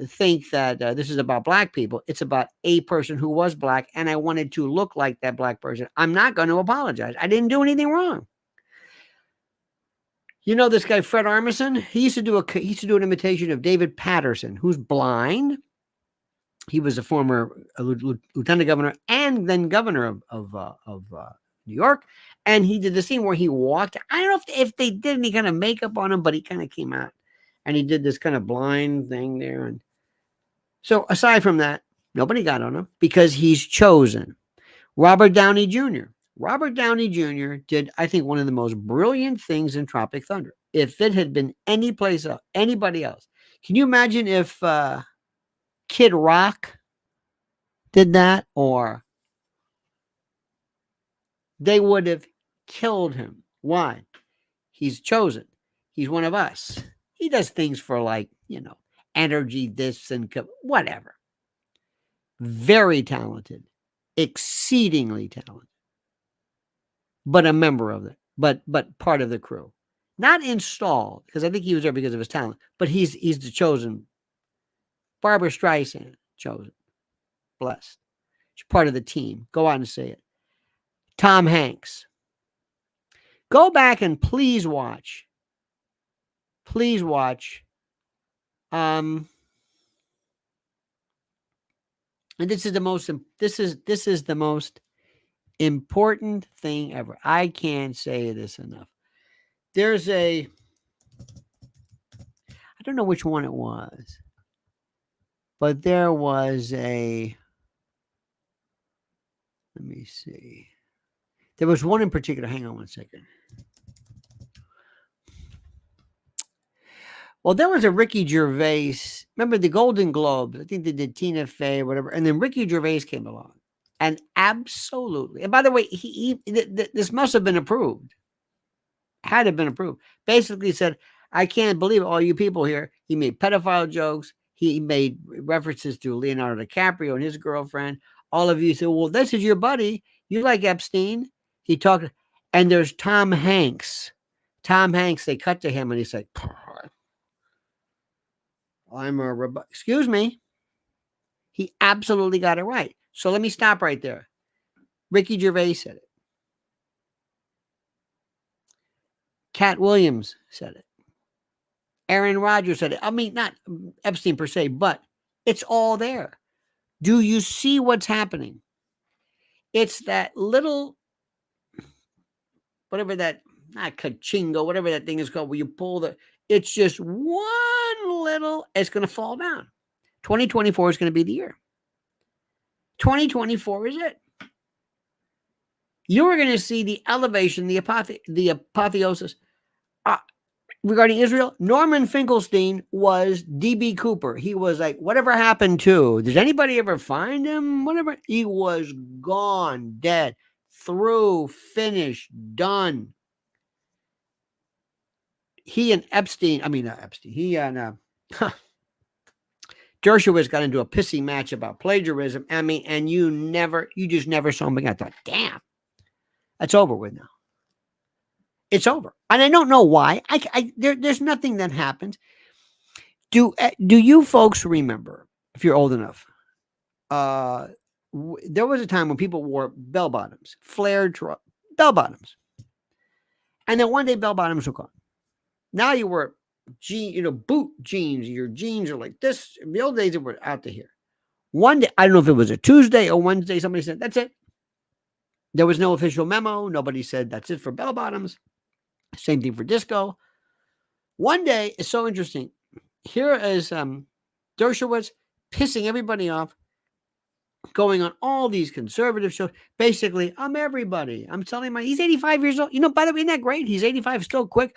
think that this is about black people. It's about a person who was black, and I wanted to look like that black person. I'm not going to apologize. I didn't do anything wrong. You know this guy, Fred Armisen? He used to do an imitation of David Patterson, who's blind. He was a former lieutenant governor and then governor of New York. And he did the scene where he walked. I don't know if they did any kind of makeup on him, but he kind of came out and he did this kind of blind thing there. And so aside from that, nobody got on him because he's chosen. Robert Downey Jr. Robert Downey Jr. did, I think, one of the most brilliant things in Tropic Thunder. If it had been anybody else, can you imagine if Kid Rock did that? Or they would have killed him. Why? He's chosen. He's one of us. He does things for energy, this and whatever. Very talented. Exceedingly talented. But a member of it. But part of the crew. Not installed, because I think he was there because of his talent. But he's the chosen. Barbara Streisand, chosen. Blessed. She's part of the team. Go out and say it. Tom Hanks. Go back and please watch. Please watch. And this is the most important thing ever. I can't say this enough. There's I don't know which one it was, but there was let me see. There was one in particular. Hang on one second. Well, there was a Ricky Gervais. Remember the Golden Globes? I think they did Tina Fey or whatever. And then Ricky Gervais came along. And absolutely. And by the way, this must have been approved. Had it been approved. Basically said, I can't believe all you people here. He made pedophile jokes. He made references to Leonardo DiCaprio and his girlfriend. All of you said, well, this is your buddy. You like Epstein. He talked. And there's Tom Hanks. Tom Hanks, they cut to him and he's like, excuse me. He absolutely got it right. So let me stop right there. Ricky Gervais said it. Cat Williams said it. Aaron Rodgers said it. I mean, not Epstein per se, but it's all there. Do you see what's happening? It's that little, whatever that, not kachingo, whatever that thing is called, where you pull it's just one little, it's going to fall down. 2024 is going to be the year. 2024 is it. You're going to see the elevation, the apotheosis. regarding Israel, Norman Finkelstein was D.B. Cooper. He was like, whatever happened to? Does anybody ever find him? Whatever. He was gone, dead, through, finished, done. He and Epstein, not Epstein, he and Dershowitz got into a pissy match about plagiarism. And you just never saw him again. I thought, damn, that's over with now. It's over. And I don't know why. There's nothing that happens. Do you folks remember, if you're old enough, there was a time when people wore bell bottoms, flared bell bottoms. And then one day bell bottoms were gone. Now you wear boot jeans. Your jeans are like this. In the old days, it were out to here. One day, I don't know if it was a Tuesday or Wednesday, somebody said, that's it. There was no official memo. Nobody said that's it for bell bottoms. Same thing for disco. One day, it's so interesting. Here is Dershowitz pissing everybody off, going on all these conservative shows. Basically, I'm everybody. I'm telling he's 85 years old. By the way, isn't that great? He's 85, still quick.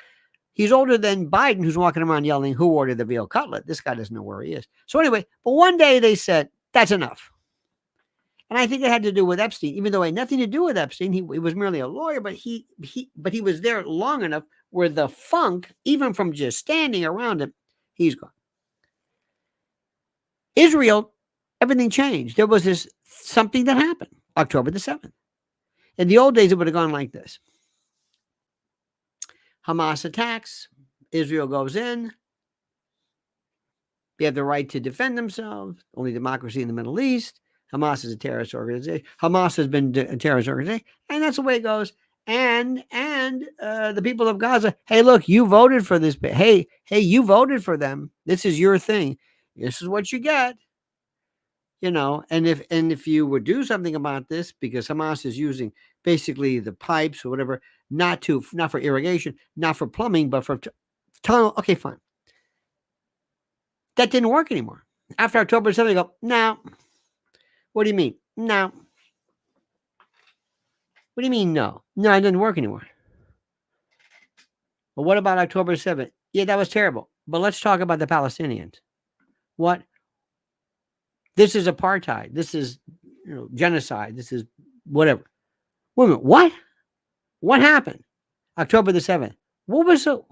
He's older than Biden, who's walking around yelling, who ordered the veal cutlet? This guy doesn't know where he is. So anyway, but one day they said, that's enough. And I think it had to do with Epstein, even though it had nothing to do with Epstein. He was merely a lawyer, but he was there long enough where the funk, even from just standing around him, he's gone. Israel, everything changed. There was something that happened, October the 7th. In the old days, it would have gone like this. Hamas attacks. Israel goes in. They have the right to defend themselves. Only democracy in the Middle East. Hamas is a terrorist organization. Hamas has been a terrorist organization. And that's the way it goes. And the people of Gaza, hey, look, you voted for this. Hey, you voted for them. This is your thing. This is what you get. And if you would do something about this, because Hamas is using basically the pipes or whatever, not for irrigation, not for plumbing, but for tunnel. Okay, fine. That didn't work anymore. After October 7th, they go, no. What do you mean? No. What do you mean, no? No, it didn't work anymore. Well, what about October 7th? Yeah, that was terrible. But let's talk about the Palestinians. What? This is apartheid. This is genocide. This is whatever. Wait a minute. What? What happened? October the 7th. What was so?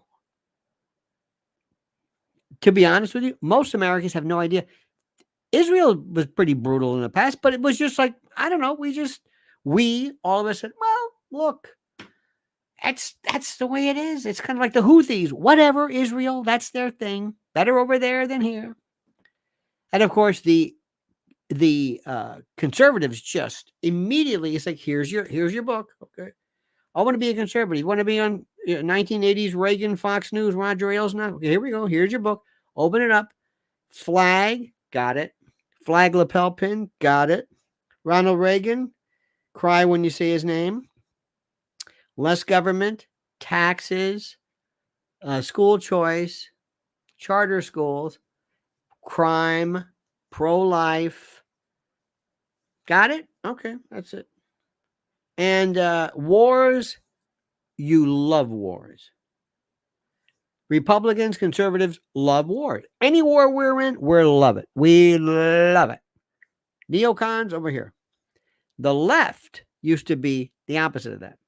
To be honest with you, most Americans have no idea. Israel was pretty brutal in the past, but it was just like, I don't know. We all of us said, well, look, that's the way it is. It's kind of like the Houthis. Whatever, Israel, that's their thing. Better over there than here. And of course, the conservatives just immediately, it's like, here's your book. Okay. I want to be a conservative. You want to be on 1980s Reagan, Fox News, Roger Ailes now? Okay, here we go. Here's your book. Open it up. Flag, got it. Flag lapel pin, got it. Ronald Reagan, cry when you say his name. Less government, taxes, school choice, charter schools, crime, pro-life. Got it? Okay, that's it. And wars, you love wars. Republicans, conservatives love wars. Any war we're in, we love it. We love it. Neocons over here. The left used to be the opposite of that.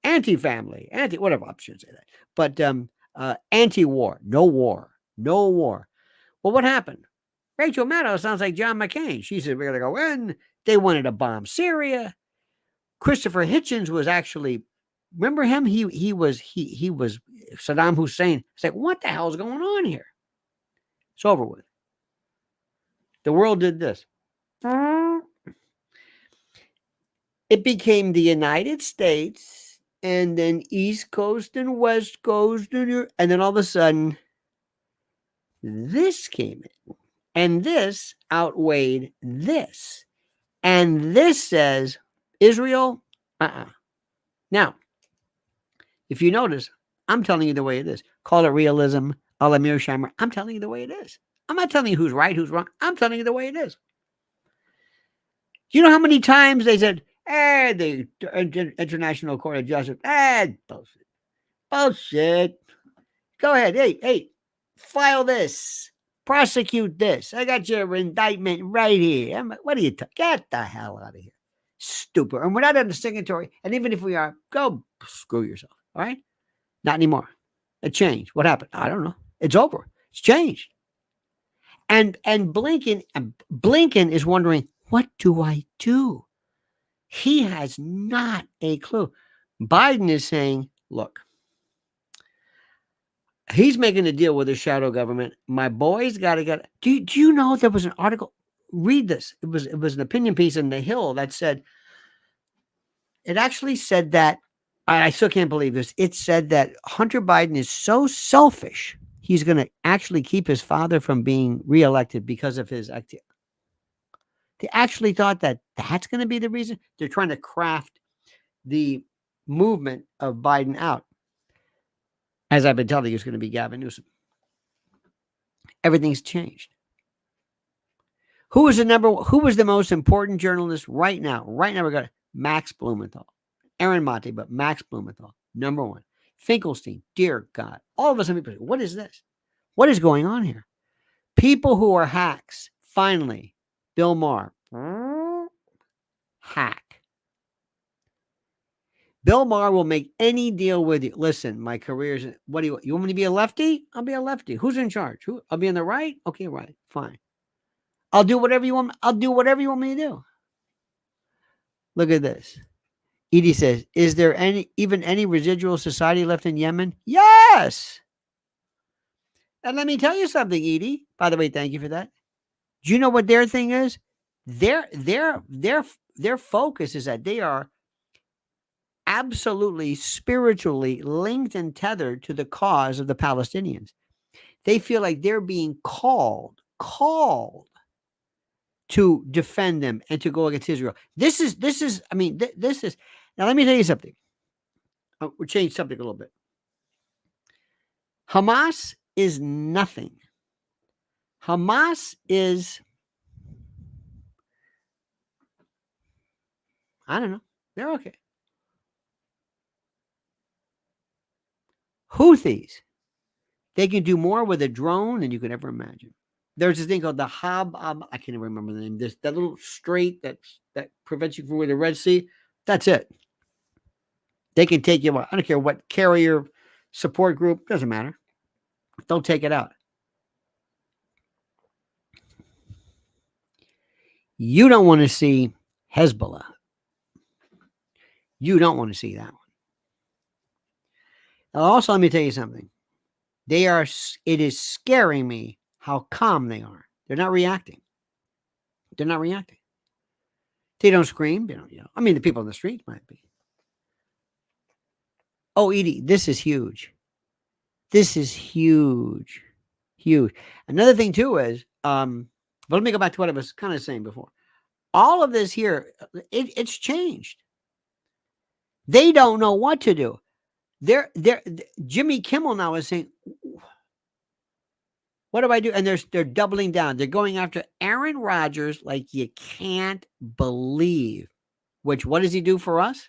Anti-family, whatever, I shouldn't say that. But anti-war, no war. Well, what happened? Rachel Maddow sounds like John McCain. She said, we're going to go in. They wanted to bomb Syria. Christopher Hitchens was actually, remember him? He was Saddam Hussein. It's like, what the hell is going on here? It's over with. The world did this. It became the United States, and then East Coast and West Coast, and then all of a sudden, this came in. And this outweighed this. And this says, Israel, Now, if you notice, I'm telling you the way it is. Call it realism, a la Mearsheimer. I'm telling you the way it is. I'm not telling you who's right, who's wrong. I'm telling you the way it is. You know how many times they said, the International Court of Justice, bullshit. Go ahead. Hey, file this. Prosecute this. I got your indictment right here. What are you talking? Get the hell out of here. Stupid. And we're not under signatory. And even if we are, go screw yourself. All right? Not anymore. It changed. What happened? I don't know. It's over. It's changed. And Blinken is wondering, what do I do? He has not a clue. Biden is saying, look, he's making a deal with the shadow government. My boys got to get. Do you know there was an article? Read this. It was an opinion piece in The Hill that said. It actually said that. I still can't believe this. It said that Hunter Biden is so selfish. He's going to actually keep his father from being reelected because of his activity. They actually thought that that's going to be the reason. They're trying to craft the movement of Biden out. As I've been telling you, it's going to be Gavin Newsom. Everything's changed. Who was the most important journalist right now? Right now, we got Max Blumenthal. Aaron Monte, but Max Blumenthal, number one. Finkelstein, dear God. All of us, people, what is this? What is going on here? People who are hacks, finally, Bill Maher, hack. Bill Maher will make any deal with you. Listen, my career is, what do you want me to be a lefty? I'll be a lefty. Who's in charge? I'll be on the right? Okay, right, fine. I'll do whatever you want. I'll do whatever you want me to do. Look at this. Edie says, is there even any residual society left in Yemen? Yes. And let me tell you something, Edie. By the way, thank you for that. Do you know what their thing is? Their focus is that they are absolutely spiritually linked and tethered to the cause of the Palestinians. They feel like they're being called to defend them and to go against Israel. This is, now let me tell you something. We'll change subject a little bit. Hamas is nothing. Hamas is, I don't know. They're okay. Houthis, they can do more with a drone than you could ever imagine. There's this thing called the I can't even remember the name. That little strait that prevents you from going to the Red Sea. That's it. They can take you out. I don't care what carrier support group, doesn't matter. They'll take it out. You don't want to see Hezbollah. You don't want to see that one. Now, also, let me tell you something. It is scaring me how calm they are. They're not reacting. They don't scream. They don't, I mean, the people on the streets might be. Oh, Edie, this is huge. Huge. Another thing too is, but let me go back to what I was kind of saying before. All of this here, it's changed. They don't know what to do. Jimmy Kimmel now is saying, what do I do? And they're doubling down. They're going after Aaron Rodgers like you can't believe. Which, what does he do for us?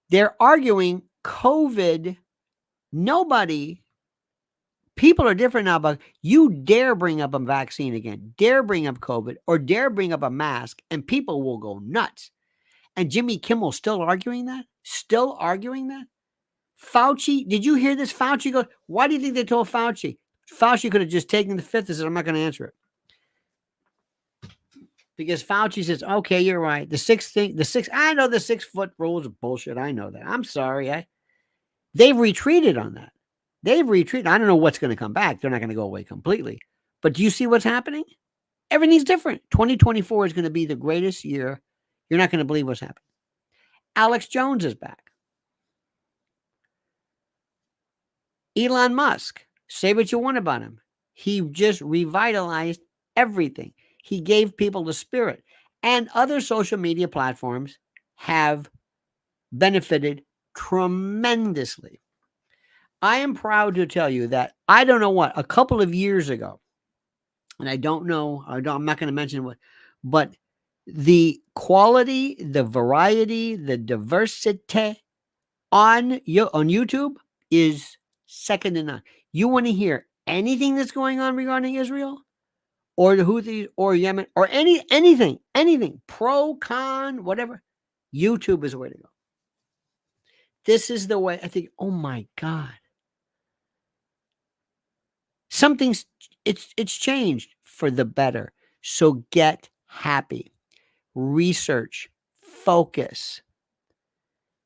They're arguing COVID. People are different now, but you dare bring up a vaccine again, dare bring up COVID, or dare bring up a mask, and people will go nuts. And Jimmy Kimmel still arguing that? Fauci, did you hear this? Fauci goes, why do you think they told Fauci? Fauci could have just taken the fifth and said, I'm not going to answer it. Because Fauci says, okay, you're right. I know the 6 foot rule is bullshit. I know that. I'm sorry. They've retreated on that. I don't know what's going to come back. They're not going to go away completely. But do you see what's happening? Everything's different. 2024 is going to be the greatest year. You're not going to believe what's happening. Alex Jones is back. Elon Musk, say what you want about him. He just revitalized everything. He gave people the spirit. And other social media platforms have benefited tremendously. I am proud to tell you that I don't know what, a couple of years ago, and I'm not going to mention what, but the quality, the variety, the diversity on YouTube is second to none. You want to hear anything that's going on regarding Israel or the Houthis or Yemen or anything, pro, con, whatever, YouTube is the way to go. This is the way. I think, oh my God. It's changed for the better. So get happy. Research. Focus.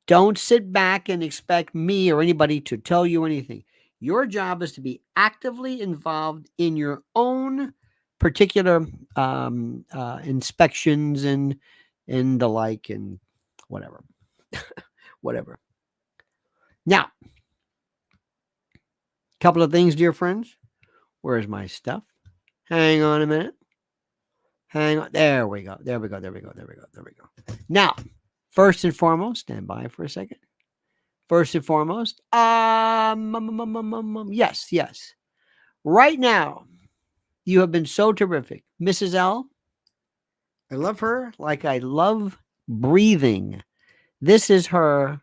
Don't sit back and expect me or anybody to tell you anything. Your job is to be actively involved in your own particular inspections and the like and whatever. Whatever. Now, a couple of things, dear friends. Where's my stuff? Hang on a minute. Hang on. There we go. Now, first and foremost, stand by for a second. First and foremost, yes. Right now, you have been so terrific. Mrs. L, I love her like I love breathing. This is her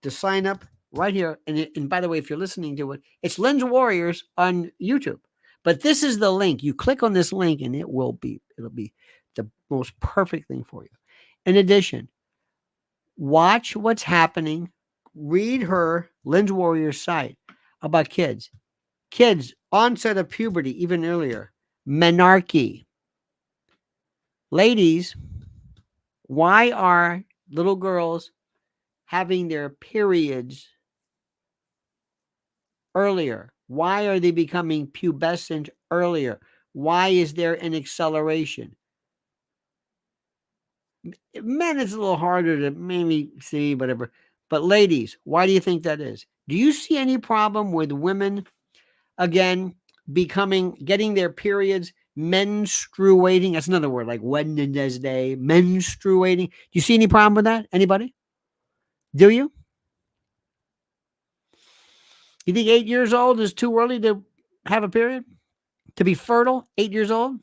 to sign up right here. And by the way, if you're listening to it, it's Lynn's Warriors on YouTube. But this is the link. You click on this link and it'll be the most perfect thing for you. In addition, watch what's happening. Read her Lynn's Warriors site about kids. Kids, onset of puberty, even earlier. Menarche. Ladies, why are little girls having their periods earlier? Why are they becoming pubescent earlier? Why is there an acceleration? Men, it's a little harder to maybe see, whatever. But ladies, why do you think that is? Do you see any problem with women, again, getting their periods, menstruating? That's another word, like Wednesday, menstruating. Do you see any problem with that? Anybody? Do you? You think 8 years old is too early to have a period? To be fertile, 8 years old?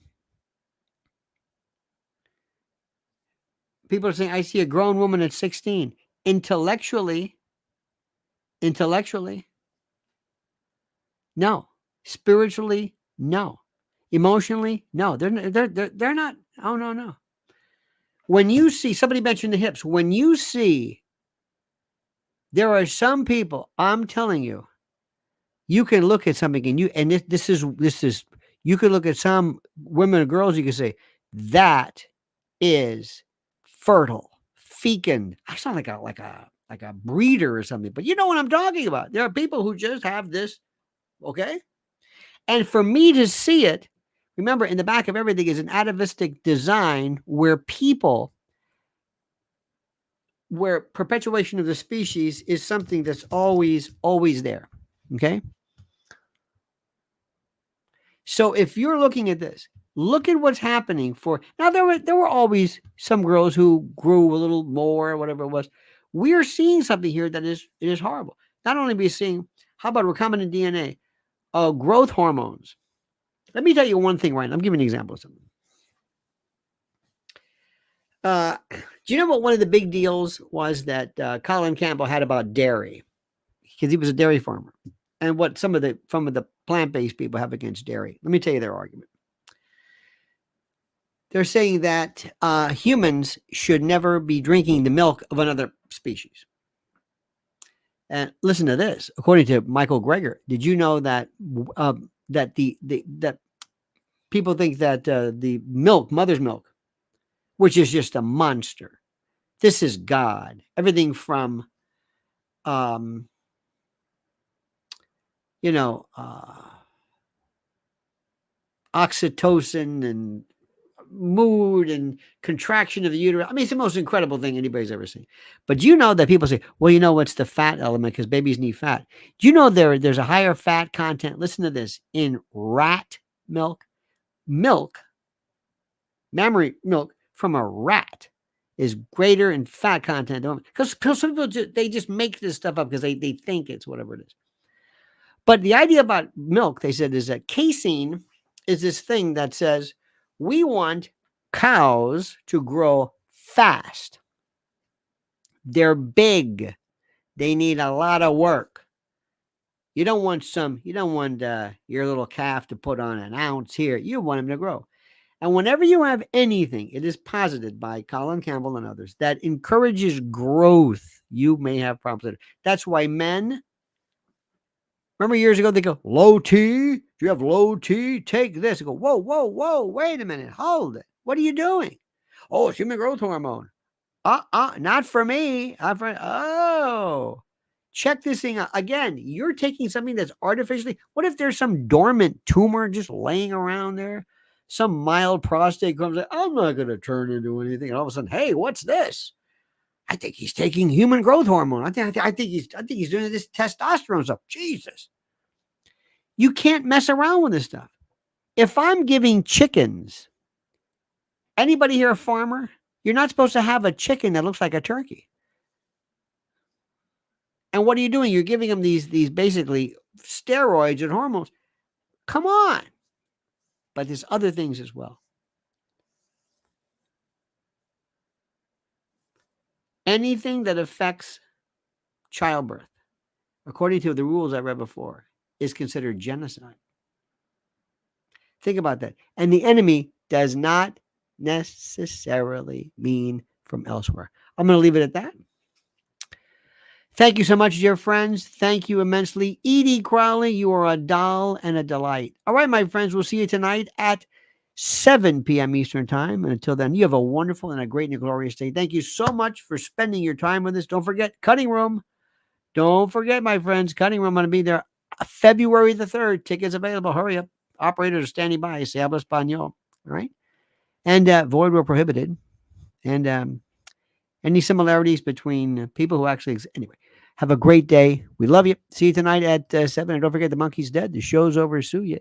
People are saying, I see a grown woman at 16. Intellectually, no. Spiritually, no. Emotionally, no. They're not. Oh, no. When you see, somebody mentioned the hips. When you see, there are some people, I'm telling you, you can look at something and this is, you can look at some women or girls, you can say, that is fertile, fecund. I sound like a breeder or something, but you know what I'm talking about. There are people who just have this, okay? And for me to see it, remember, in the back of everything is an atavistic design where perpetuation of the species is something that's always there, okay? So if you're looking at this, look at what's happening now. There were always some girls who grew a little more, or whatever it was. We are seeing something here that is horrible. Not only are we seeing, how about recombinant DNA, growth hormones? Let me tell you one thing, Ryan. I'm giving an example of something. Do you know what one of the big deals was that Colin Campbell had about dairy? Because he was a dairy farmer. And what some of the plant-based people have against dairy. Let me tell you their argument. They're saying that humans should never be drinking the milk of another species. And listen to this. According to Michael Greger, did you know that that people think that the milk, mother's milk, which is just a monster, this is God. Everything from oxytocin and mood and contraction of the uterus. I mean, it's the most incredible thing anybody's ever seen. But do you know that people say, well, what's the fat element because babies need fat? Do you know there's a higher fat content? Listen to this. In rat milk, mammary milk from a rat is greater in fat content. Because some people they just make this stuff up because they think it's whatever it is. But the idea about milk, they said, is that casein is this thing that says we want cows to grow fast. They're big. They need a lot of work. You don't want your little calf to put on an ounce here. You want him to grow. And whenever you have anything, it is posited by Colin Campbell and others, that encourages growth, you may have problems. That's why men, remember years ago, they go, low T? Do you have low T? Take this. I go, whoa, whoa, whoa, wait a minute. Hold it. What are you doing? Oh, it's human growth hormone. Not for me. Check this thing out. Again, you're taking something that's artificially, what if there's some dormant tumor just laying around there? Some mild prostate comes out, I'm not going to turn into anything. And all of a sudden, hey, what's this? I think he's taking human growth hormone. I think he's doing this testosterone stuff. Jesus. You can't mess around with this stuff. If I'm giving chickens, anybody here a farmer? You're not supposed to have a chicken that looks like a turkey. And what are you doing? You're giving them these basically steroids and hormones. Come on. But there's other things as well. Anything that affects childbirth, according to the rules I read before, is considered genocide. Think about that. And the enemy does not necessarily mean from elsewhere. I'm going to leave it at that. Thank you so much, dear friends. Thank you immensely. Edie Crowley, you are a doll and a delight. All right, my friends, we'll see you tonight at 7 p.m. Eastern Time. And until then, you have a wonderful and a great and a glorious day. Thank you so much for spending your time with us. Don't forget, Cutting Room. Don't forget, my friends, Cutting Room. I'm going to be there February the 3rd. Tickets available. Hurry up. Operators are standing by. Se habla español. All right. And void were prohibited. And any similarities between people who actually exist. Anyway, have a great day. We love you. See you tonight at 7. And don't forget, the monkey's dead. The show's over. Sue you.